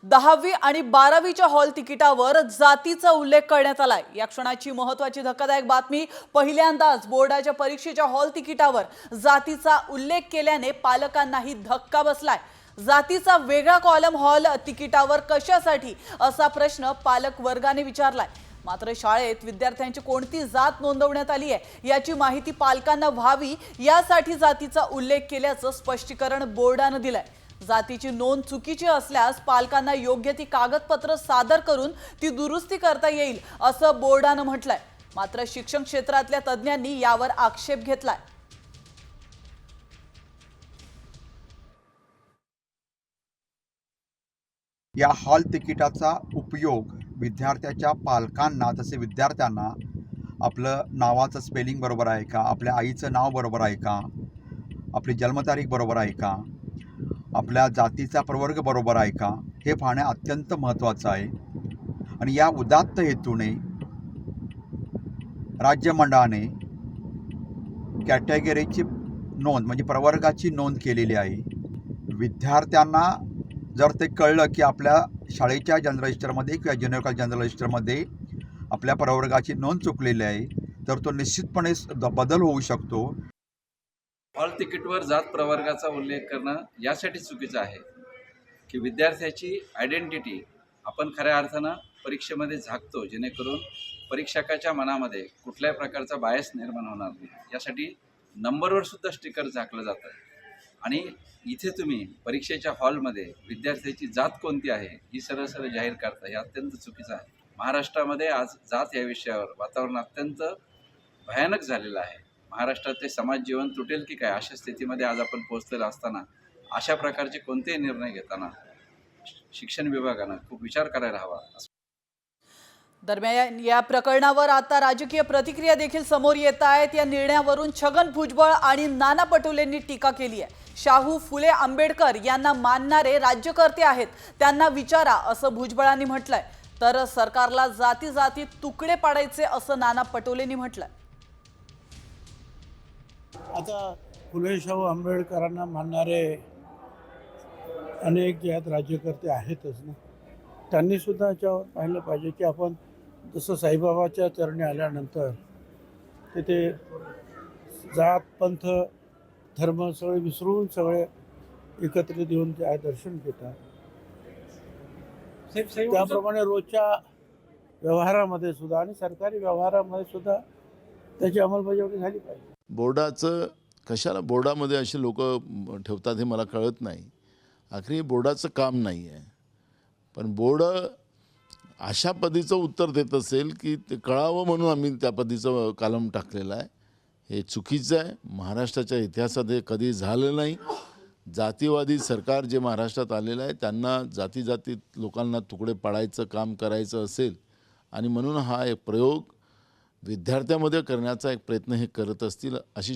10वी आणि 12वीच्या हॉल तिकिटावर जातीचा उल्लेख करण्यात आलाय। या क्षणाची महत्त्वाची धक्कादायक बातमी, पहिल्यांदाच बोर्डाच्या परीक्षेच्या हॉल तिकिटावर जातीचा उल्लेख केल्याने पालकांनाही धक्का बसलाय। जातीचा वेगळा कॉलम हॉल तिकिटावर कशासाठी असा प्रश्न पालक वर्गाने विचारलाय। मात्र शाळेत विद्यार्थ्यांची कोणती जात नोंदवण्यात आली आहे याची माहिती पालकांना व्हावी यासाठी जातीचा उल्लेख केल्याचं स्पष्टीकरण बोर्डाने दिलंय। जातीची नोंद चुकीची असल्यास पालकांना योग्य ती कागदपत्र सादर करून ती दुरुस्ती करता येईल असं बोर्डाने म्हटलंय। मात्र शिक्षण क्षेत्रातल्या तज्ञांनी यावर आक्षेप घेतलाय। या हॉल तिकिटाचा उपयोग विद्यार्थ्याच्या पालकांना तसे विद्यार्थ्यांना आपलं नावाचं स्पेलिंग बरोबर आहे का, आपल्या आईचं नाव बरोबर आहे का, आपली जन्मतारीख बरोबर आहे का, आपल्या जातीचा प्रवर्ग बरोबर आहे का, हे पाहणे अत्यंत महत्त्वाचं आहे। आणि या उदात्त हेतूने राज्य मंडळाने कॅटेगरीची नोंद म्हणजे प्रवर्गाची नोंद केलेली आहे। विद्यार्थ्यांना जर ते कळलं की आपल्या शाळेच्या जनरल रजिस्टरमध्ये किंवा ज्युनियर जनरल रजिस्टरमध्ये आपल्या प्रवर्गाची नोंद चुकलेली आहे तर तो निश्चितपणे बदल होऊ शकतो। हॉल तिकीटवर जात प्रवर्गाचा उल्लेख करणं यासाठी चुकीचं आहे की विद्यार्थ्याची आयडेंटिटी आपण खऱ्या अर्थानं परीक्षेमध्ये झाकतो, जेणेकरून परीक्षकाच्या मनामध्ये कुठल्याही प्रकारचा बायस निर्माण होणार नाही। यासाठी नंबरवर सुद्धा स्टिकर झाकलं जातं आणि इथे तुम्ही परीक्षेच्या हॉलमध्ये विद्यार्थ्याची जात कोणती आहे ही सरळ सरळ जाहीर करता, हे अत्यंत चुकीचं आहे। महाराष्ट्रामध्ये आज जात या विषयावर वातावरण अत्यंत भयानक झालेलं आहे। महाराष्ट्रातले समाज जीवन तुटेल की काय अशा स्थितीमध्ये आज आपण पोहोचलेलो असताना अशा प्रकारचे कोणतेही निर्णय घेताना शिक्षण विभागानं खूप विचार करायला हवा। दरम्यान या प्रकरणावर आता राजकीय प्रतिक्रिया देखील समोर येत आहेत। या निर्णयावरून छगन भुजबळ आणि नाना पटोलेंनी टीका केली आहे। शाहू फुले आंबेडकर यांना मानणारे राज्यकर्ते आहेत, त्यांना विचारा असं भुजबळांनी म्हटलंय। तर सरकारला जाती जाती तुकडे पाडायचे असं नाना पटोलेंनी म्हटलंय। आता फुले शाहू आंबेडकरांना मानणारे अनेक जे आहेत राज्यकर्ते आहेतच ना, त्यांनी सुद्धा याच्यावर पाहिलं पाहिजे की आपण जसं साईबाबाच्या चरणी आल्यानंतर तिथे जात पंथ धर्म सगळे विसरून सगळे एकत्रित येऊन ते आहे दर्शन घेतात। त्याप्रमाणे रोजच्या व्यवहारामध्ये सुद्धा आणि सरकारी व्यवहारामध्ये सुद्धा त्याची अंमलबजावणी झाली पाहिजे। बोर्डाचं कशाला बोर्डामध्ये असे लोक ठेवतात हे मला कळत नाही। आखरी बोर्डाचं काम नाही आहे, पण बोर्ड अशा पद्धतीचं उत्तर देत असेल की ते कळावं म्हणून आम्ही त्या पद्धतीचं कॉलम टाकलेलं आहे, हे चुकीचं आहे। महाराष्ट्राच्या इतिहासात हे कधी झालं नाही। जातीवादी सरकार जे महाराष्ट्रात आलेलं आहे त्यांना जाती जाती लोकांना तुकडे पाडायचं काम करायचं असेल आणि म्हणून हा एक प्रयोग विद्यार्थ्यांमध्ये करण्याचा एक प्रयत्न हे करत असतील अशी